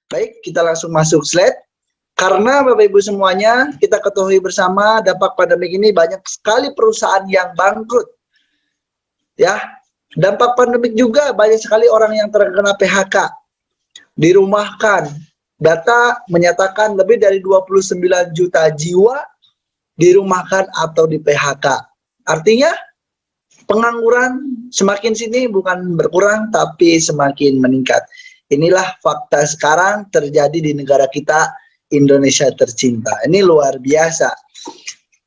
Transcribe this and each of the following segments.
Baik, kita langsung masuk slide. Karena Bapak Ibu semuanya, kita ketahui bersama dampak pandemi ini banyak sekali perusahaan yang bangkrut. Ya, dampak pandemik juga banyak sekali orang yang terkena PHK, dirumahkan. Data menyatakan lebih dari 29 juta jiwa dirumahkan atau di PHK. Artinya pengangguran semakin sini bukan berkurang tapi semakin meningkat. Inilah fakta sekarang terjadi di negara kita, Indonesia tercinta. Ini luar biasa.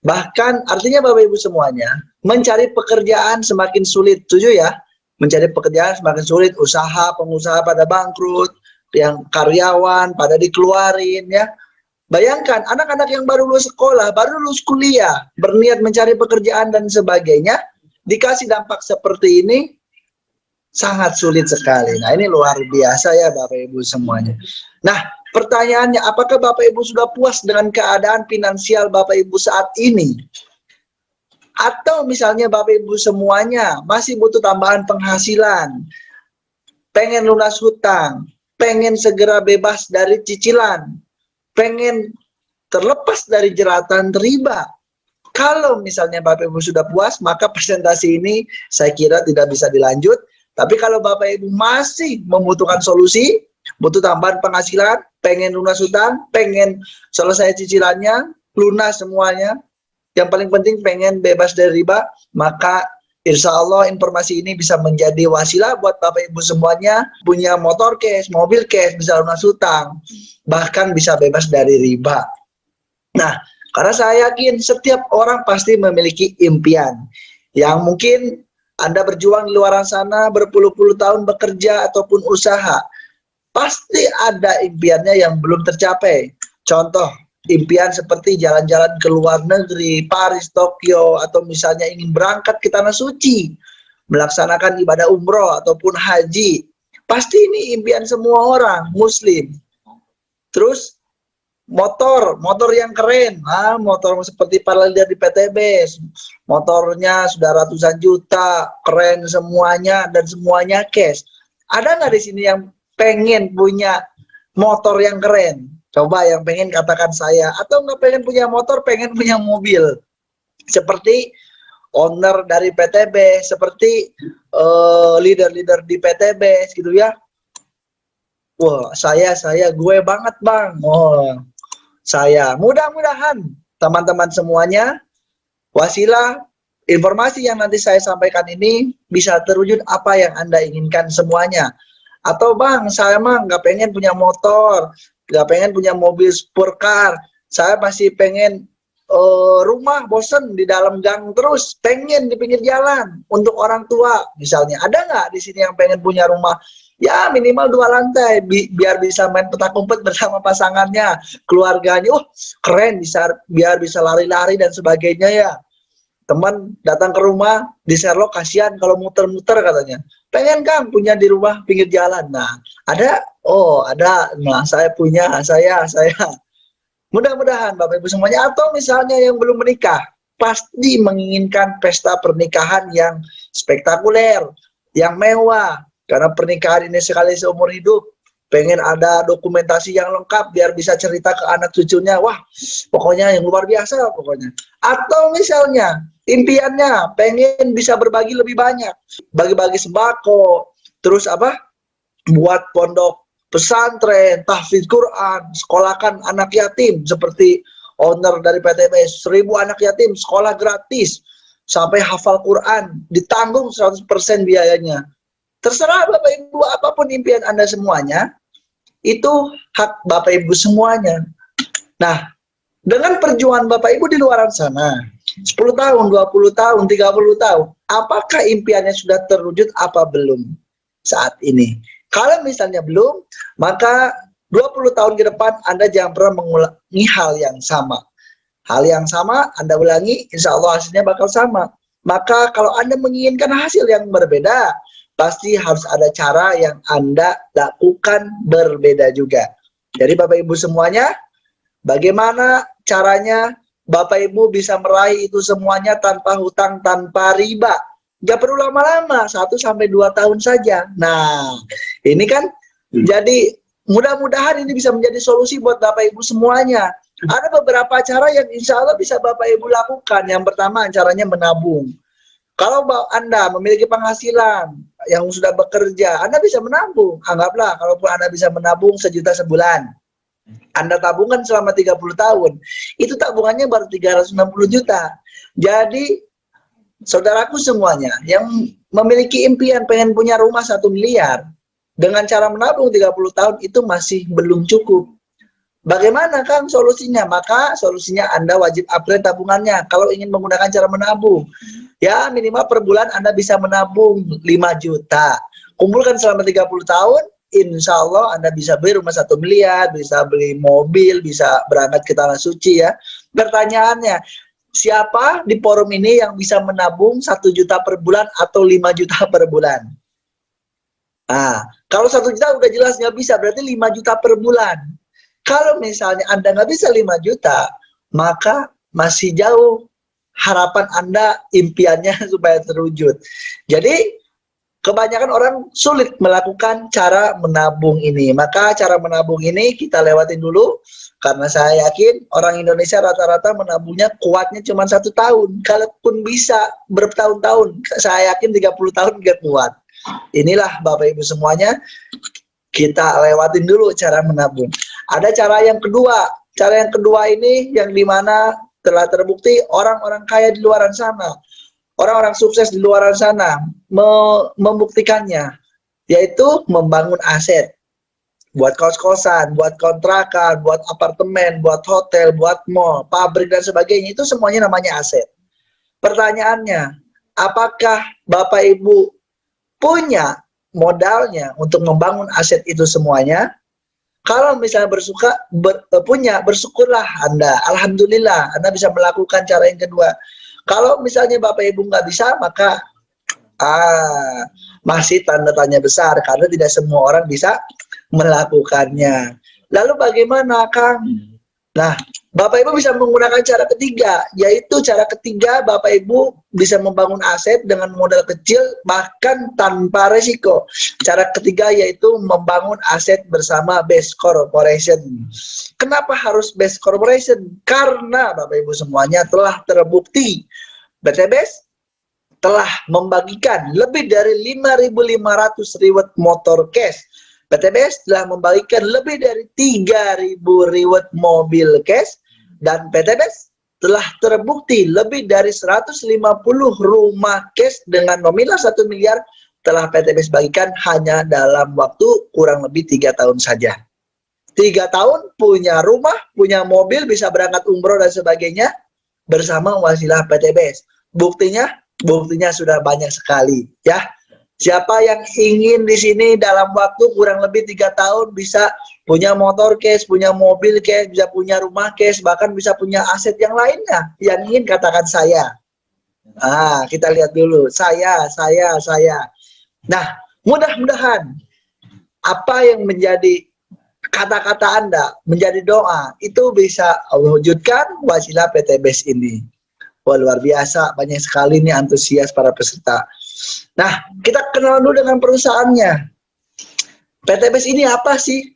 Bahkan artinya Bapak Ibu semuanya, mencari pekerjaan semakin sulit. Setuju ya? Mencari pekerjaan semakin sulit, usaha, pengusaha pada bangkrut, yang karyawan pada dikeluarin ya. Bayangkan anak-anak yang baru lulus sekolah, baru lulus kuliah, berniat mencari pekerjaan dan sebagainya, dikasih dampak seperti ini, sangat sulit sekali. Nah, ini luar biasa ya Bapak Ibu semuanya. Nah, pertanyaannya, apakah Bapak Ibu sudah puas dengan keadaan finansial Bapak Ibu saat ini? Atau misalnya Bapak Ibu semuanya masih butuh tambahan penghasilan, pengen lunas hutang, pengen segera bebas dari cicilan, pengen terlepas dari jeratan riba. Kalau misalnya Bapak Ibu sudah puas, maka presentasi ini saya kira tidak bisa dilanjut. Tapi kalau Bapak Ibu masih membutuhkan solusi, butuh tambahan penghasilan, pengen lunas hutang, pengen selesai cicilannya, lunas semuanya, yang paling penting pengen bebas dari riba, maka insya Allah informasi ini bisa menjadi wasilah buat Bapak Ibu semuanya, punya motor cash, mobil cash, bisa lunas hutang, bahkan bisa bebas dari riba. Nah, karena saya yakin setiap orang pasti memiliki impian yang mungkin Anda berjuang di luar sana berpuluh-puluh tahun bekerja ataupun usaha, pasti ada impiannya yang belum tercapai. Contoh, impian seperti jalan-jalan ke luar negeri, Paris, Tokyo, atau misalnya ingin berangkat ke Tanah Suci, melaksanakan ibadah umroh ataupun haji. Pasti ini impian semua orang Muslim. Terus motor yang keren, motor seperti para leader di PTB, motornya sudah ratusan juta, keren semuanya dan semuanya cash. Ada nggak di sini yang pengen punya motor yang keren? Coba yang pengen katakan saya. Atau nggak pengen punya motor, pengen punya mobil. Seperti owner dari PTB, seperti leader-leader di PTB gitu ya. Wah, gue banget bang. Oh, saya mudah-mudahan teman-teman semuanya wasilah informasi yang nanti saya sampaikan ini bisa terwujud apa yang Anda inginkan semuanya. Atau bang, saya mah nggak pengen punya motor, nggak pengen punya mobil supercar, saya masih pengen rumah, bosen di dalam gang terus, pengen di pinggir jalan untuk orang tua misalnya. Ada nggak di sini yang pengen punya rumah ya minimal 2 lantai biar bisa main petak umpet bersama pasangannya, keluarganya, keren, biar bisa lari-lari dan sebagainya ya. Teman datang ke rumah di Sherlock, kasihan kalau muter-muter katanya, pengen Kang punya di rumah pinggir jalan. Nah ada, ada, nah saya punya, saya mudah-mudahan Bapak Ibu semuanya, atau misalnya yang belum menikah, pasti menginginkan pesta pernikahan yang spektakuler, yang mewah, karena pernikahan ini sekali seumur hidup, pengen ada dokumentasi yang lengkap biar bisa cerita ke anak cucunya, wah pokoknya yang luar biasa pokoknya. Atau misalnya impiannya pengen bisa berbagi lebih banyak, bagi-bagi sembako, terus buat pondok pesantren, tahfidz Quran, sekolahkan anak yatim, seperti owner dari PTB, 1000 anak yatim sekolah gratis sampai hafal Quran, ditanggung 100% biayanya. Terserah Bapak Ibu, apapun impian Anda semuanya, itu hak Bapak Ibu semuanya. Nah, dengan perjuangan Bapak Ibu di luar sana, 10 tahun, 20 tahun, 30 tahun, apakah impiannya sudah terwujud apa belum saat ini? Kalau misalnya belum, maka 20 tahun ke depan Anda jangan pernah mengulangi hal yang sama. Hal yang sama Anda ulangi, insya Allah hasilnya bakal sama. Maka kalau Anda menginginkan hasil yang berbeda, pasti harus ada cara yang Anda lakukan berbeda juga. Jadi Bapak Ibu semuanya, bagaimana caranya Bapak Ibu bisa meraih itu semuanya tanpa hutang, tanpa riba? Gak perlu lama-lama, 1 sampai 2 tahun saja. Nah, ini kan jadi mudah-mudahan ini bisa menjadi solusi buat Bapak Ibu semuanya. Ada beberapa cara yang insya Allah bisa Bapak Ibu lakukan. Yang pertama caranya menabung. Kalau Anda memiliki penghasilan yang sudah bekerja, Anda bisa menabung. Anggaplah kalaupun Anda bisa menabung 1 juta sebulan. Anda tabungkan selama 30 tahun. Itu tabungannya baru 360 juta. Jadi saudaraku semuanya yang memiliki impian pengen punya rumah 1 miliar, dengan cara menabung 30 tahun itu masih belum cukup. Bagaimana Kang solusinya? Maka solusinya Anda wajib upgrade tabungannya. Kalau ingin menggunakan cara menabung, ya minimal per bulan Anda bisa menabung 5 juta. Kumpulkan selama 30 tahun, insya Allah Anda bisa beli rumah 1 miliar, bisa beli mobil, bisa berangkat ke Tanah Suci ya. Pertanyaannya, siapa di forum ini yang bisa menabung 1 juta per bulan atau 5 juta per bulan? Nah, kalau 1 juta udah jelas nggak bisa, berarti 5 juta per bulan. Kalau misalnya Anda nggak bisa 5 juta, maka masih jauh harapan Anda impiannya supaya terwujud. Jadi, kebanyakan orang sulit melakukan cara menabung ini. Maka cara menabung ini kita lewatin dulu, karena saya yakin orang Indonesia rata-rata menabungnya kuatnya cuma 1 tahun. Kalaupun bisa bertahun-tahun, saya yakin 30 tahun nggak kuat. Inilah Bapak Ibu semuanya, kita lewatin dulu cara menabung. Ada cara yang kedua. Cara yang kedua ini yang dimana telah terbukti orang-orang kaya di luar sana, orang-orang sukses di luar sana membuktikannya, yaitu membangun aset. Buat kos-kosan, buat kontrakan, buat apartemen, buat hotel, buat mall, pabrik dan sebagainya, itu semuanya namanya aset. Pertanyaannya, apakah Bapak Ibu punya modalnya untuk membangun aset itu semuanya? Kalau misalnya bersyukurlah Anda. Alhamdulillah, Anda bisa melakukan cara yang kedua. Kalau misalnya Bapak Ibu nggak bisa, maka masih tanda tanya besar, karena tidak semua orang bisa melakukannya. Lalu bagaimana, Kang? Nah, Bapak Ibu bisa menggunakan cara ketiga, yaitu cara ketiga Bapak Ibu bisa membangun aset dengan modal kecil bahkan tanpa resiko. Cara ketiga yaitu membangun aset bersama Best Corporation. Kenapa harus Best Corporation? Karena Bapak Ibu semuanya telah terbukti PT Best telah membagikan lebih dari 5.500 reward motor cash. PT Best telah membagikan lebih dari 3.000 reward mobil cash, dan PT Best telah terbukti lebih dari 150 rumah cash dengan nominal 1 miliar telah PT Best bagikan hanya dalam waktu kurang lebih 3 tahun saja. 3 tahun punya rumah, punya mobil, bisa berangkat umroh dan sebagainya bersama wasilah PT Best. Buktinya sudah banyak sekali ya. Siapa yang ingin di sini dalam waktu kurang lebih 3 tahun bisa punya motor cash, punya mobil cash, bisa punya rumah cash, bahkan bisa punya aset yang lainnya? Yang ingin katakan saya. Kita lihat dulu. Saya. Nah, mudah-mudahan apa yang menjadi kata-kata Anda, menjadi doa, itu bisa Allah wujudkan wasilah PT Best ini. Wah, luar biasa, banyak sekali nih antusias para peserta. Nah, kita kenal dulu dengan perusahaannya. PT Best ini apa sih?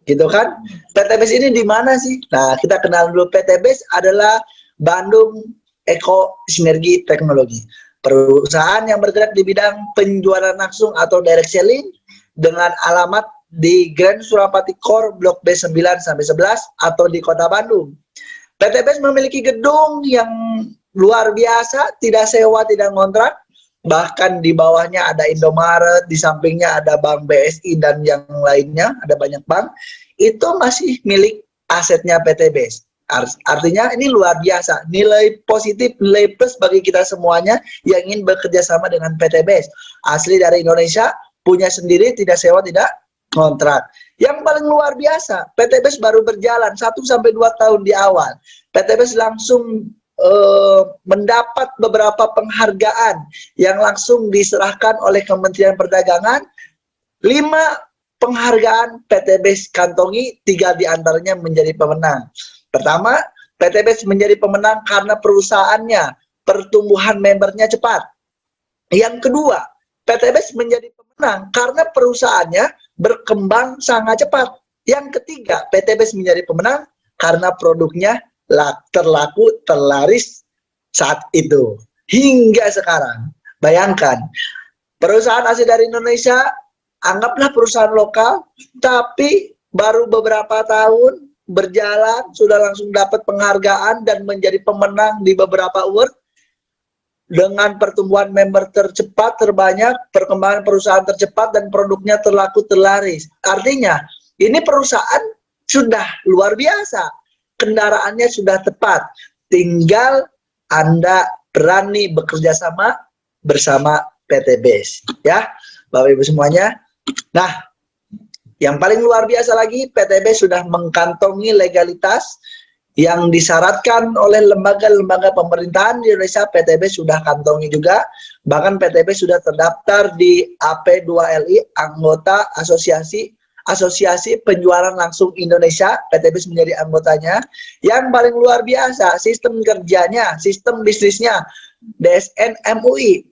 Gitu kan? PT Best ini di mana sih? Nah, kita kenal dulu. PT Best adalah Bandung Eko Sinergi Teknologi. Perusahaan yang bergerak di bidang penjualan langsung atau direct selling dengan alamat di Grand Surapati Core Blok B9 sampai 11 atau di Kota Bandung. PT Best memiliki gedung yang luar biasa, tidak sewa, tidak ngontrak. Bahkan di bawahnya ada Indomaret, di sampingnya ada Bank BSI dan yang lainnya, ada banyak bank. Itu masih milik asetnya PT Best. Artinya ini luar biasa, nilai positif, nilai plus bagi kita semuanya yang ingin bekerja sama dengan PT Best. Asli dari Indonesia, punya sendiri, tidak sewa, tidak kontrak. Yang paling luar biasa, PT Best baru berjalan 1-2 tahun di awal. PT Best langsung mendapat beberapa penghargaan yang langsung diserahkan oleh Kementerian Perdagangan. 5 penghargaan PT Best kantongi, 3 diantaranya menjadi pemenang. Pertama, PT Best menjadi pemenang karena perusahaannya pertumbuhan membernya cepat. Yang kedua, PT Best menjadi pemenang karena perusahaannya berkembang sangat cepat. Yang ketiga, PTBS menjadi pemenang karena produknya terlaku, terlaris saat itu. Hingga sekarang, bayangkan, perusahaan asli dari Indonesia, anggaplah perusahaan lokal, tapi baru beberapa tahun berjalan, sudah langsung dapat penghargaan dan menjadi pemenang di beberapa award, dengan pertumbuhan member tercepat, terbanyak, perkembangan perusahaan tercepat, dan produknya terlaku, terlaris. Artinya, ini perusahaan sudah luar biasa, kendaraannya sudah tepat, tinggal Anda berani bekerja sama bersama PTBS, ya, Bapak Ibu semuanya. Nah, yang paling luar biasa lagi, PTBS sudah mengkantongi legalitas yang disyaratkan oleh lembaga-lembaga pemerintahan di Indonesia. PTBS sudah kantongi juga, bahkan PTBS sudah terdaftar di AP2LI, anggota Asosiasi Penjualan Langsung Indonesia. PTBS menjadi anggotanya. Yang paling luar biasa, sistem kerjanya, sistem bisnisnya, DSN MUI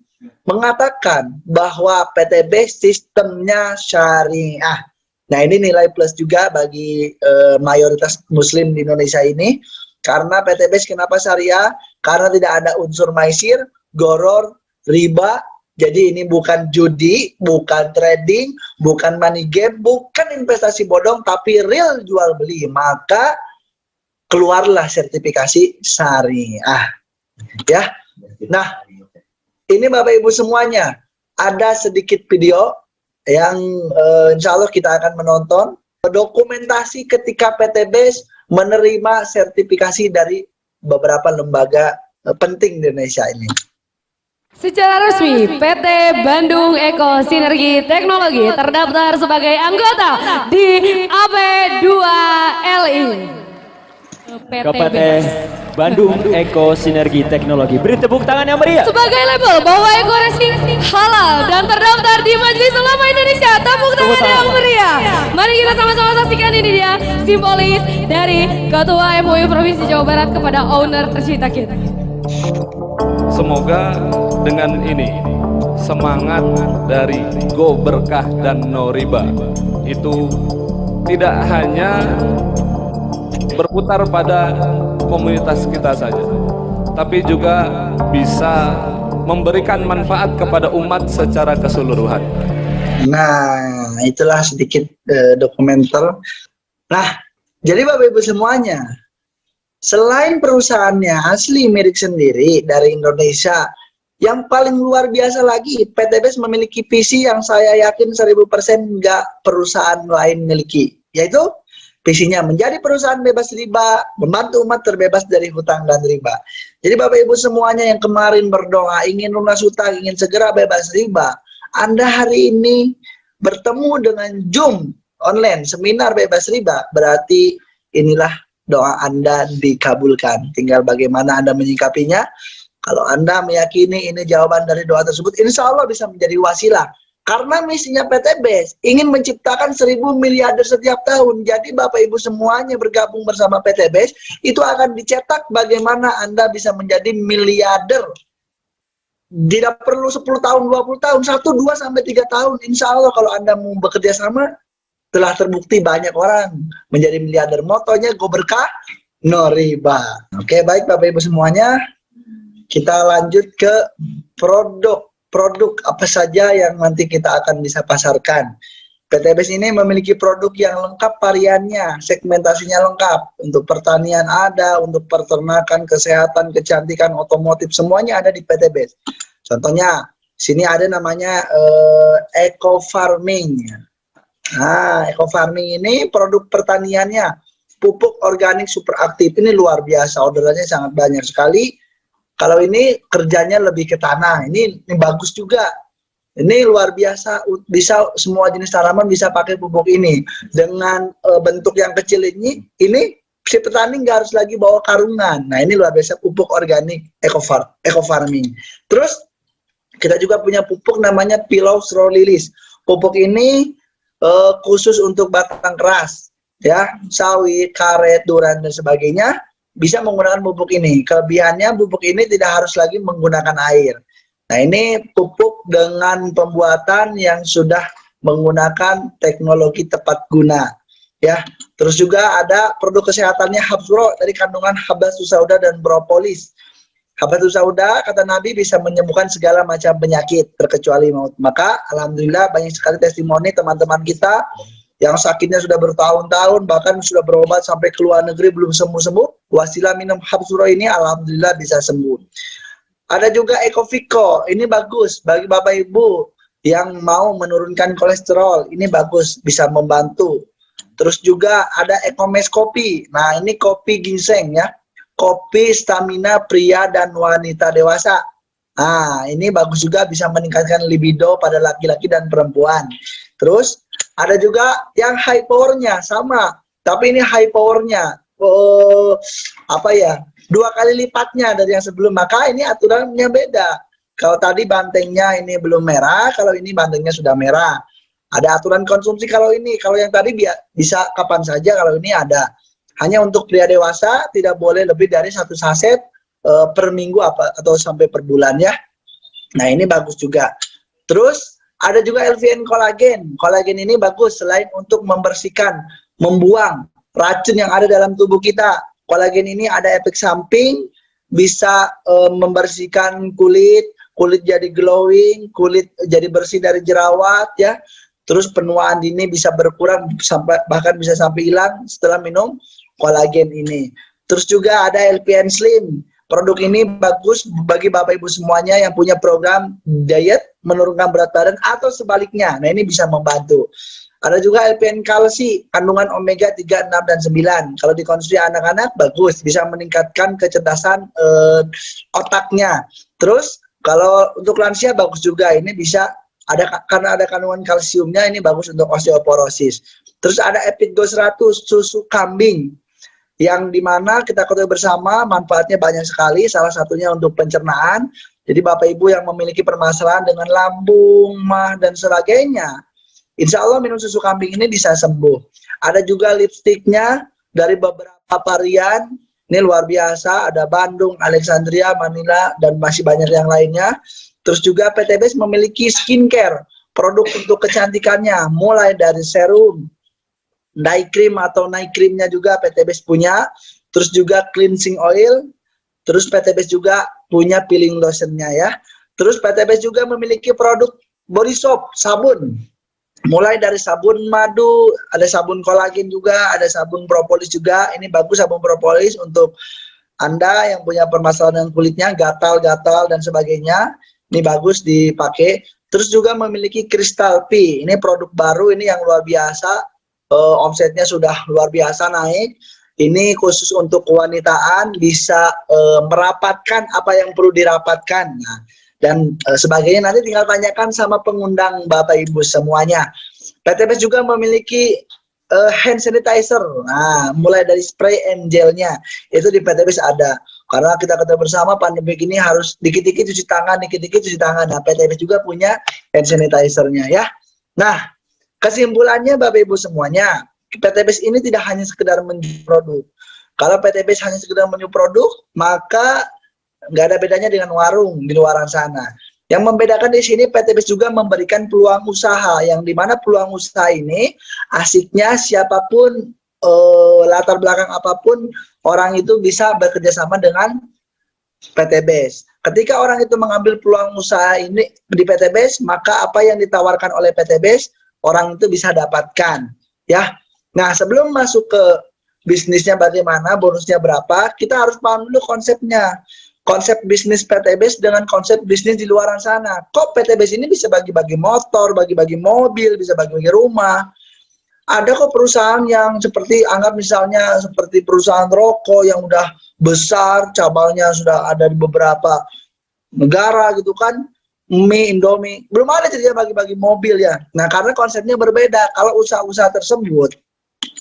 mengatakan bahwa PTBS sistemnya syariah. Nah, ini nilai plus juga bagi mayoritas muslim di Indonesia ini. Karena PTBS kenapa syariah? Karena tidak ada unsur maisir, goror, riba. Jadi ini bukan judi, bukan trading, bukan money game, bukan investasi bodong, tapi real jual beli. Maka keluarlah sertifikasi syariah. Ya. Nah, ini Bapak Ibu semuanya, ada sedikit video yang insya Allah kita akan menonton dokumentasi ketika PTBS menerima sertifikasi dari beberapa lembaga penting di Indonesia ini. Secara resmi, PT Bandung Eko Sinergi Teknologi terdaftar sebagai anggota di AP2LI. PT Bandung Eko Sinergi Teknologi. Beri tepuk tangan yang meriah. Sebagai label bahwa Eko Racing halal dan terdaftar di Majelis Ulama Indonesia. Tepuk tangan yang meriah. Mari kita sama-sama saksikan, ini dia simbolis dari Ketua MUI Provinsi Jawa Barat kepada owner tercinta kita. Semoga dengan ini semangat dari Go Berkah dan No Riba itu tidak hanya berputar pada komunitas kita saja, tapi juga bisa memberikan manfaat kepada umat secara keseluruhan. Nah, itulah sedikit dokumenter. Nah, jadi Bapak Ibu semuanya, selain perusahaannya asli milik sendiri dari Indonesia, yang paling luar biasa lagi, PTBS memiliki visi yang saya yakin 1000% nggak perusahaan lain miliki, yaitu visinya menjadi perusahaan bebas riba, membantu umat terbebas dari hutang dan riba. Jadi Bapak Ibu semuanya yang kemarin berdoa ingin lunas hutang, ingin segera bebas riba, Anda hari ini bertemu dengan Zoom online seminar bebas riba, berarti inilah doa Anda dikabulkan. Tinggal bagaimana Anda menyikapinya. Kalau Anda meyakini ini jawaban dari doa tersebut, insya Allah bisa menjadi wasilah. Karena misinya PTBS ingin menciptakan 1000 miliarder setiap tahun. Jadi Bapak Ibu semuanya bergabung bersama PTBS, itu akan dicetak bagaimana Anda bisa menjadi miliarder. Tidak perlu 10 tahun, 20 tahun, 1, 2, sampai 3 tahun. Insya Allah kalau Anda mau bekerja sama, telah terbukti banyak orang menjadi miliarder. Motonya Go Berkah, No Riba. Oke, baik Bapak Ibu semuanya. Kita lanjut ke produk apa saja yang nanti kita akan bisa pasarkan. PTBS ini memiliki produk yang lengkap variannya, segmentasinya lengkap. Untuk pertanian ada, untuk peternakan, kesehatan, kecantikan, otomotif, semuanya ada di PTBS. Contohnya, sini ada namanya eco farming. Nah, eco farming ini produk pertaniannya, pupuk organik super aktif. Ini luar biasa, orderannya sangat banyak sekali. Kalau ini kerjanya lebih ke tanah, ini bagus juga. Ini luar biasa, bisa semua jenis tanaman bisa pakai pupuk ini. Dengan bentuk yang kecil ini si petani nggak harus lagi bawa karungan. Nah, ini luar biasa pupuk organik eco farming. Terus kita juga punya pupuk namanya Pilau Straw Lilies. Pupuk ini khusus untuk batang keras, ya, sawit, karet, duran dan sebagainya. Bisa menggunakan pupuk ini. Kelebihannya pupuk ini tidak harus lagi menggunakan air. Nah, ini pupuk dengan pembuatan yang sudah menggunakan teknologi tepat guna. ya. Terus juga ada produk kesehatannya Habsuro dari kandungan Habbatus Sauda dan propolis. Habbatus Sauda kata Nabi bisa menyembuhkan segala macam penyakit terkecuali maut. Maka alhamdulillah banyak sekali testimoni teman-teman kita yang sakitnya sudah bertahun-tahun, bahkan sudah berobat sampai ke luar negeri belum sembuh-sembuh. Wasilah minum Habsuro ini alhamdulillah bisa sembuh. Ada juga Ecoviko, ini bagus bagi Bapak Ibu yang mau menurunkan kolesterol, ini bagus, bisa membantu. Terus juga ada Ecomes Kopi, nah ini kopi ginseng ya, kopi stamina pria dan wanita dewasa. Nah ini bagus juga, bisa meningkatkan libido pada laki-laki dan perempuan. Terus ada juga yang high powernya, sama, tapi ini high powernya, dua kali lipatnya dari yang sebelum, maka ini aturannya beda. Kalau tadi bantengnya ini belum merah, kalau ini bantengnya sudah merah. Ada aturan konsumsi kalau ini, kalau yang tadi bisa kapan saja, kalau ini ada. Hanya untuk pria dewasa tidak boleh lebih dari 1 saset per minggu atau sampai per bulan ya. Nah ini bagus juga. Terus ada juga LVN kolagen. Kolagen ini bagus selain untuk membersihkan, membuang racun yang ada dalam tubuh kita. Kolagen ini ada efek samping, bisa membersihkan kulit jadi glowing, kulit jadi bersih dari jerawat ya. Terus penuaan dini bisa berkurang bahkan bisa sampai hilang setelah minum kolagen ini. Terus juga ada LPN Slim. Produk ini bagus bagi Bapak Ibu semuanya yang punya program diet menurunkan berat badan atau sebaliknya. Nah, ini bisa membantu. Ada juga LPN Kalsi, kandungan omega 3, 6, dan 9. Kalau dikonsumsi anak-anak, bagus. Bisa meningkatkan kecerdasan otaknya. Terus, kalau untuk lansia, bagus juga. Ini bisa, karena ada kandungan kalsiumnya, ini bagus untuk osteoporosis. Terus ada Epidgo 100, susu kambing. Yang dimana kita ketahui bersama, manfaatnya banyak sekali. Salah satunya untuk pencernaan. Jadi, Bapak Ibu yang memiliki permasalahan dengan lambung, mah, dan sebagainya, insya Allah minum susu kambing ini bisa sembuh. Ada juga lipstiknya dari beberapa varian. Ini luar biasa. Ada Bandung, Alexandria, Manila, dan masih banyak yang lainnya. Terus juga PTBS memiliki skincare. Produk untuk kecantikannya. Mulai dari serum, night cream atau night creamnya juga PTBS punya. Terus juga cleansing oil. Terus PTBS juga punya peeling lotionnya ya. Terus PTBS juga memiliki produk body soap, sabun. Mulai dari sabun madu, ada sabun kolagen juga, ada sabun propolis juga. Ini bagus sabun propolis untuk Anda yang punya permasalahan dengan kulitnya, gatal-gatal dan sebagainya. Ini bagus dipakai. Terus juga memiliki Crystal P. Ini produk baru, ini yang luar biasa. Omsetnya sudah luar biasa naik. Ini khusus untuk kewanitaan, bisa merapatkan apa yang perlu dirapatkan. Nah, dan sebagainya nanti tinggal tanyakan sama pengundang Bapak Ibu semuanya. PTBS juga memiliki hand sanitizer. Nah, mulai dari spray and gelnya itu di PTBS ada. Karena kita ketahui bersama pandemi ini harus dikit-dikit cuci tangan, dikit-dikit cuci tangan. Nah, PTBS juga punya hand sanitizer-nya ya. Nah, kesimpulannya Bapak Ibu semuanya, PTBS ini tidak hanya sekedar menjual produk. Kalau PTBS hanya sekedar menjual produk, maka nggak ada bedanya dengan warung di luaran sana. Yang membedakan di sini, PTBS juga memberikan peluang usaha, yang dimana peluang usaha ini asiknya siapapun, latar belakang apapun, orang itu bisa bekerja sama dengan PTBS. Ketika orang itu mengambil peluang usaha ini di PTBS, maka apa yang ditawarkan oleh PTBS, orang itu bisa dapatkan. Ya. Nah, sebelum masuk ke bisnisnya bagaimana, bonusnya berapa, kita harus paham dulu konsepnya. Konsep bisnis PTBS dengan konsep bisnis di luaran sana. Kok PTBS ini bisa bagi-bagi motor, bagi-bagi mobil, bisa bagi-bagi rumah. Ada kok perusahaan yang seperti, anggap misalnya seperti perusahaan rokok yang udah besar, cabangnya sudah ada di beberapa negara gitu kan, mie, Indomie, belum ada jadinya bagi-bagi mobil ya. Nah, karena konsepnya berbeda. Kalau usaha-usaha tersebut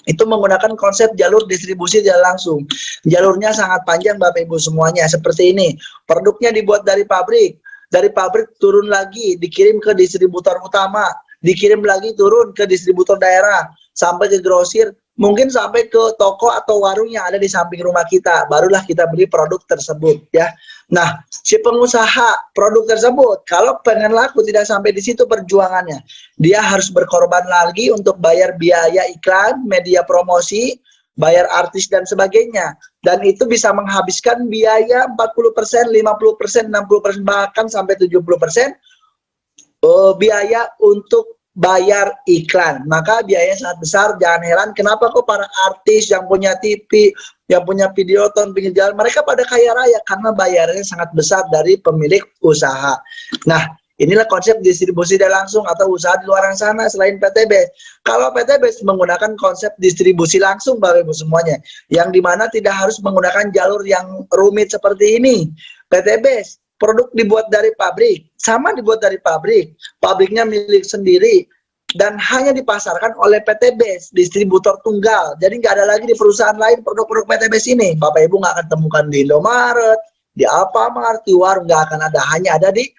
itu menggunakan konsep jalur distribusi tidak langsung. Jalurnya sangat panjang Bapak Ibu semuanya. Seperti ini, produknya dibuat dari pabrik turun lagi, dikirim ke distributor utama, dikirim lagi turun ke distributor daerah, sampai ke grosir, mungkin sampai ke toko atau warung yang ada di samping rumah kita, barulah kita beli produk tersebut ya. Nah, si pengusaha produk tersebut kalau pengen laku tidak sampai di situ perjuangannya. Dia harus berkorban lagi untuk bayar biaya iklan, media promosi, bayar artis dan sebagainya. Dan itu bisa menghabiskan biaya 40%, 50%, 60%, bahkan sampai 70% biaya untuk bayar iklan. Maka biayanya sangat besar. Jangan heran kenapa kok para artis yang punya TV, yang punya videoton pinggir jalan, mereka pada kaya raya karena bayarannya sangat besar dari pemilik usaha. Nah, inilah konsep distribusi tidak langsung atau usaha di luar sana selain PTB. Kalau PTB menggunakan konsep distribusi langsung Bapak Ibu semuanya, yang dimana tidak harus menggunakan jalur yang rumit seperti ini. PTB produk dibuat dari pabrik, sama dibuat dari pabrik, pabriknya milik sendiri, dan hanya dipasarkan oleh PTB, distributor tunggal. Jadi nggak ada lagi di perusahaan lain produk-produk PTB ini. Bapak Ibu nggak akan temukan di Indomaret, di Alfamart, di warung, nggak akan ada, hanya ada di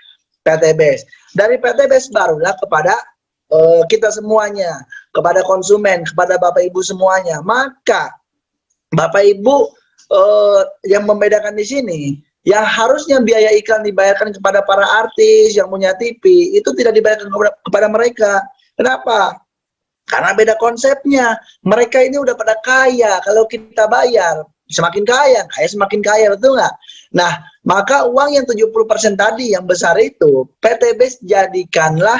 PTB. Dari PTB barulah kepada kita semuanya, kepada konsumen, kepada Bapak Ibu semuanya. Maka Bapak Ibu yang membedakan di sini, yang harusnya biaya iklan dibayarkan kepada para artis yang punya TV, itu tidak dibayarkan kepada mereka. Kenapa? Karena beda konsepnya. Mereka ini udah pada kaya. Kalau kita bayar, semakin kaya semakin kaya, betul nggak? Nah, maka uang yang 70% tadi yang besar itu, PTB jadikanlah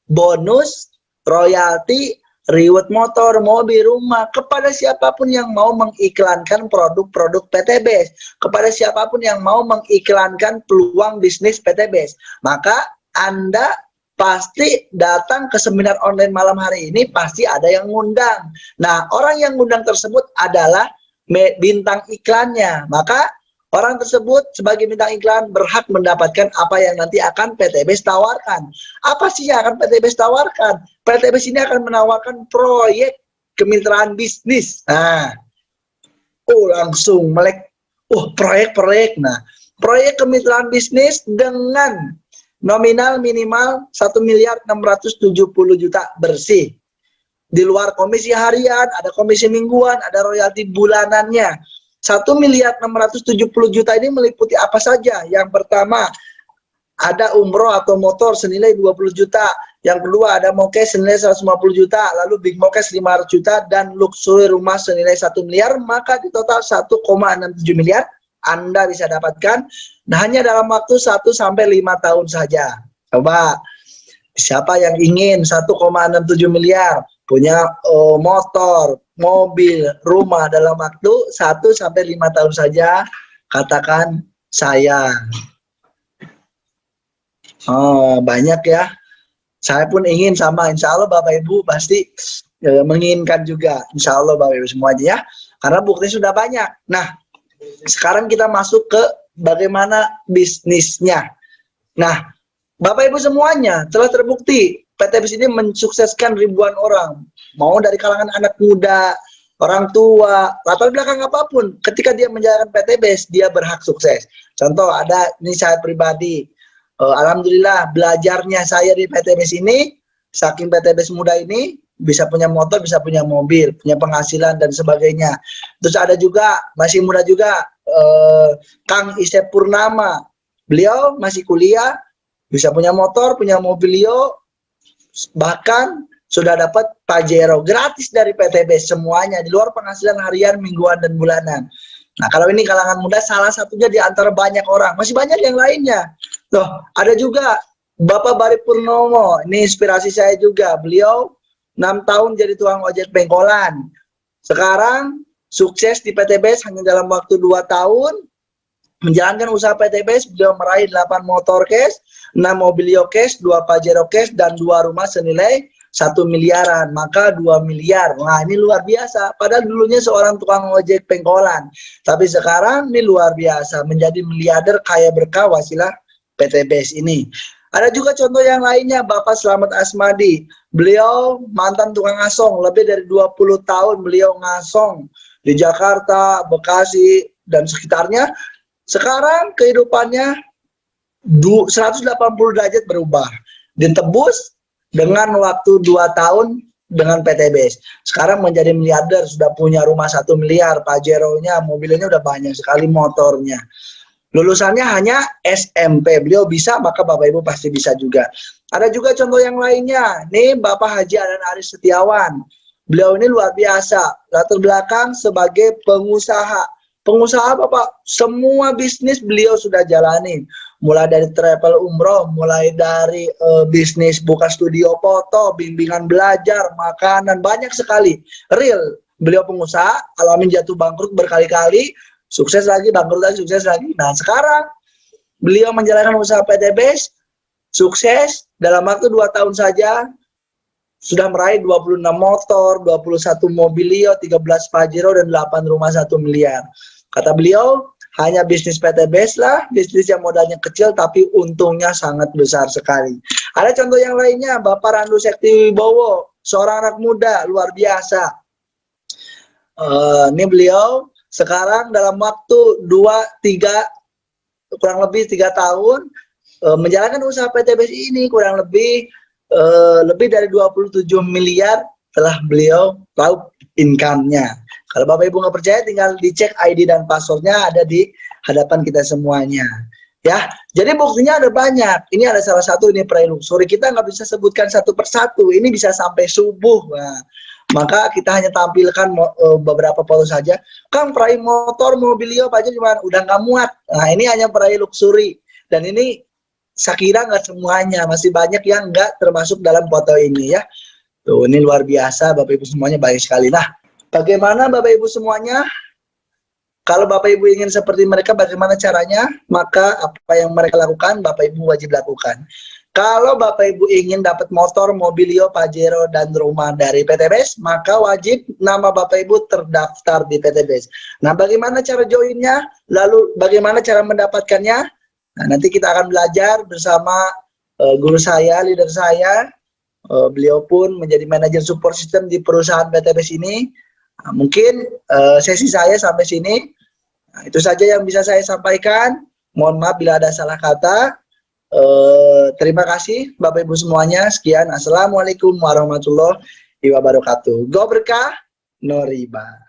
bonus, royalti, reward motor, mobil, rumah, kepada siapapun yang mau mengiklankan produk-produk PTB, kepada siapapun yang mau mengiklankan peluang bisnis PTB. Maka Anda pasti datang ke seminar online malam hari ini, pasti ada yang ngundang. Nah, orang yang ngundang tersebut adalah bintang iklannya. Maka orang tersebut sebagai bintang iklan berhak mendapatkan apa yang nanti akan PTB tawarkan. Apa sih yang akan PTB tawarkan? PTB ini akan menawarkan proyek kemitraan bisnis. Nah, langsung melek. Proyek-proyek. Nah, proyek kemitraan bisnis dengan nominal minimal 1.670 juta bersih. Di luar komisi harian, ada komisi mingguan, ada royalti bulanannya. 1.670 juta ini meliputi apa saja? Yang pertama, ada umroh atau motor senilai 20 juta. Yang kedua, ada mokes senilai 150 juta. Lalu big mokes 500 juta. Dan luxury rumah senilai 1 miliar. Maka di total 1,67 miliar Anda bisa dapatkan. Nah, hanya dalam waktu 1 sampai 5 tahun saja. Coba, siapa yang ingin 1,67 miliar? Punya motor, mobil, rumah dalam waktu 1 sampai 5 tahun saja, katakan saya. Banyak ya. Saya pun ingin sama, insya Allah Bapak Ibu pasti menginginkan juga. Insya Allah Bapak Ibu semuanya ya. Karena bukti sudah banyak. Nah, sekarang kita masuk ke bagaimana bisnisnya. Nah, Bapak Ibu semuanya telah terbukti PTB ini mensukseskan ribuan orang, mau dari kalangan anak muda, orang tua, latar belakang apapun. Ketika dia menjalankan PTB, dia berhak sukses. Contoh, ada ini saya pribadi, alhamdulillah belajarnya saya di PTB ini, saking PTB muda ini, bisa punya motor, bisa punya mobil, punya penghasilan dan sebagainya. Terus ada juga, masih muda juga, Kang Isep Purnama, beliau masih kuliah, bisa punya motor, punya mobilio, bahkan sudah dapat Pajero gratis dari PTB semuanya, di luar penghasilan harian, mingguan, dan bulanan. Nah, kalau ini kalangan muda, salah satunya di antara banyak orang. Masih banyak yang lainnya. Loh, ada juga Bapak Bari Purnomo, ini inspirasi saya juga. Beliau 6 tahun jadi tukang ojek pengkolan. Sekarang sukses di PTB hanya dalam waktu 2 tahun. Menjalankan usaha PTB, beliau meraih 8 motor cash, 6 mobilio cash, 2 Pajero cash, dan 2 rumah senilai 1 miliaran. Maka 2 miliar. Nah, ini luar biasa. Padahal dulunya seorang tukang ojek pengkolan. Tapi sekarang ini luar biasa. Menjadi miliarder kaya berkah wasilah PTB ini. Ada juga contoh yang lainnya, Bapak Slamet Asmadi. Beliau mantan tukang ngasong. Lebih dari 20 tahun beliau ngasong di Jakarta, Bekasi, dan sekitarnya. Sekarang kehidupannya 180 derajat berubah. Ditebus dengan waktu 2 tahun dengan PTBS. Sekarang menjadi miliarder, sudah punya rumah 1 miliar, Pajero-nya, mobilnya udah banyak sekali, motornya. Lulusannya hanya SMP. Beliau bisa, maka Bapak Ibu pasti bisa juga. Ada juga contoh yang lainnya. Nih Bapak Haji Adan Aris Setiawan. Beliau ini luar biasa. Latar belakang sebagai pengusaha. Pengusaha apa Pak? Semua bisnis beliau sudah jalani. Mulai dari travel umroh, mulai dari bisnis buka studio foto, bimbingan belajar, makanan, banyak sekali. Real. Beliau pengusaha, alamin jatuh bangkrut berkali-kali. Sukses lagi, bangkrut lagi, sukses lagi. Nah sekarang beliau menjalankan usaha PTBS, sukses dalam waktu 2 tahun saja sudah meraih 26 motor, 21 mobilio, 13 Pajero, dan 8 rumah 1 miliar. Kata beliau, hanya bisnis PTBS lah, bisnis yang modalnya kecil tapi untungnya sangat besar sekali. Ada contoh yang lainnya, Bapak Randu Sekti Wibowo, seorang anak muda luar biasa. Ini beliau sekarang dalam waktu kurang lebih 3 tahun menjalankan usaha PTBS ini, kurang lebih dari 27 miliar telah beliau raup income-nya. Kalau Bapak Ibu nggak percaya, tinggal dicek ID dan passwordnya ada di hadapan kita semuanya. Ya, jadi buktinya ada banyak. Ini ada salah satu, ini peraih luxury. Kita nggak bisa sebutkan satu persatu. Ini bisa sampai subuh. Nah, maka kita hanya tampilkan beberapa foto saja. Kang, peraih motor, mobilio, Pak gimana? Udah nggak muat. Nah, ini hanya peraih luxury. Dan ini saya kira nggak semuanya. Masih banyak yang nggak termasuk dalam foto ini ya. Tuh, ini luar biasa. Bapak Ibu semuanya baik sekali. Nah, bagaimana Bapak Ibu semuanya? Kalau Bapak Ibu ingin seperti mereka, bagaimana caranya? Maka apa yang mereka lakukan, Bapak Ibu wajib lakukan. Kalau Bapak Ibu ingin dapat motor, mobilio, Pajero, dan rumah dari PTBS, maka wajib nama Bapak Ibu terdaftar di PTBS. Nah, bagaimana cara joinnya? Lalu bagaimana cara mendapatkannya? Nah, nanti kita akan belajar bersama guru saya, leader saya. Beliau pun menjadi manajer support system di perusahaan PTBS ini. Nah, mungkin sesi saya sampai sini. Nah, itu saja yang bisa saya sampaikan. Mohon maaf bila ada salah kata. Terima kasih Bapak Ibu semuanya. Sekian. Assalamualaikum warahmatullahi wabarakatuh. Go berkah, no riba.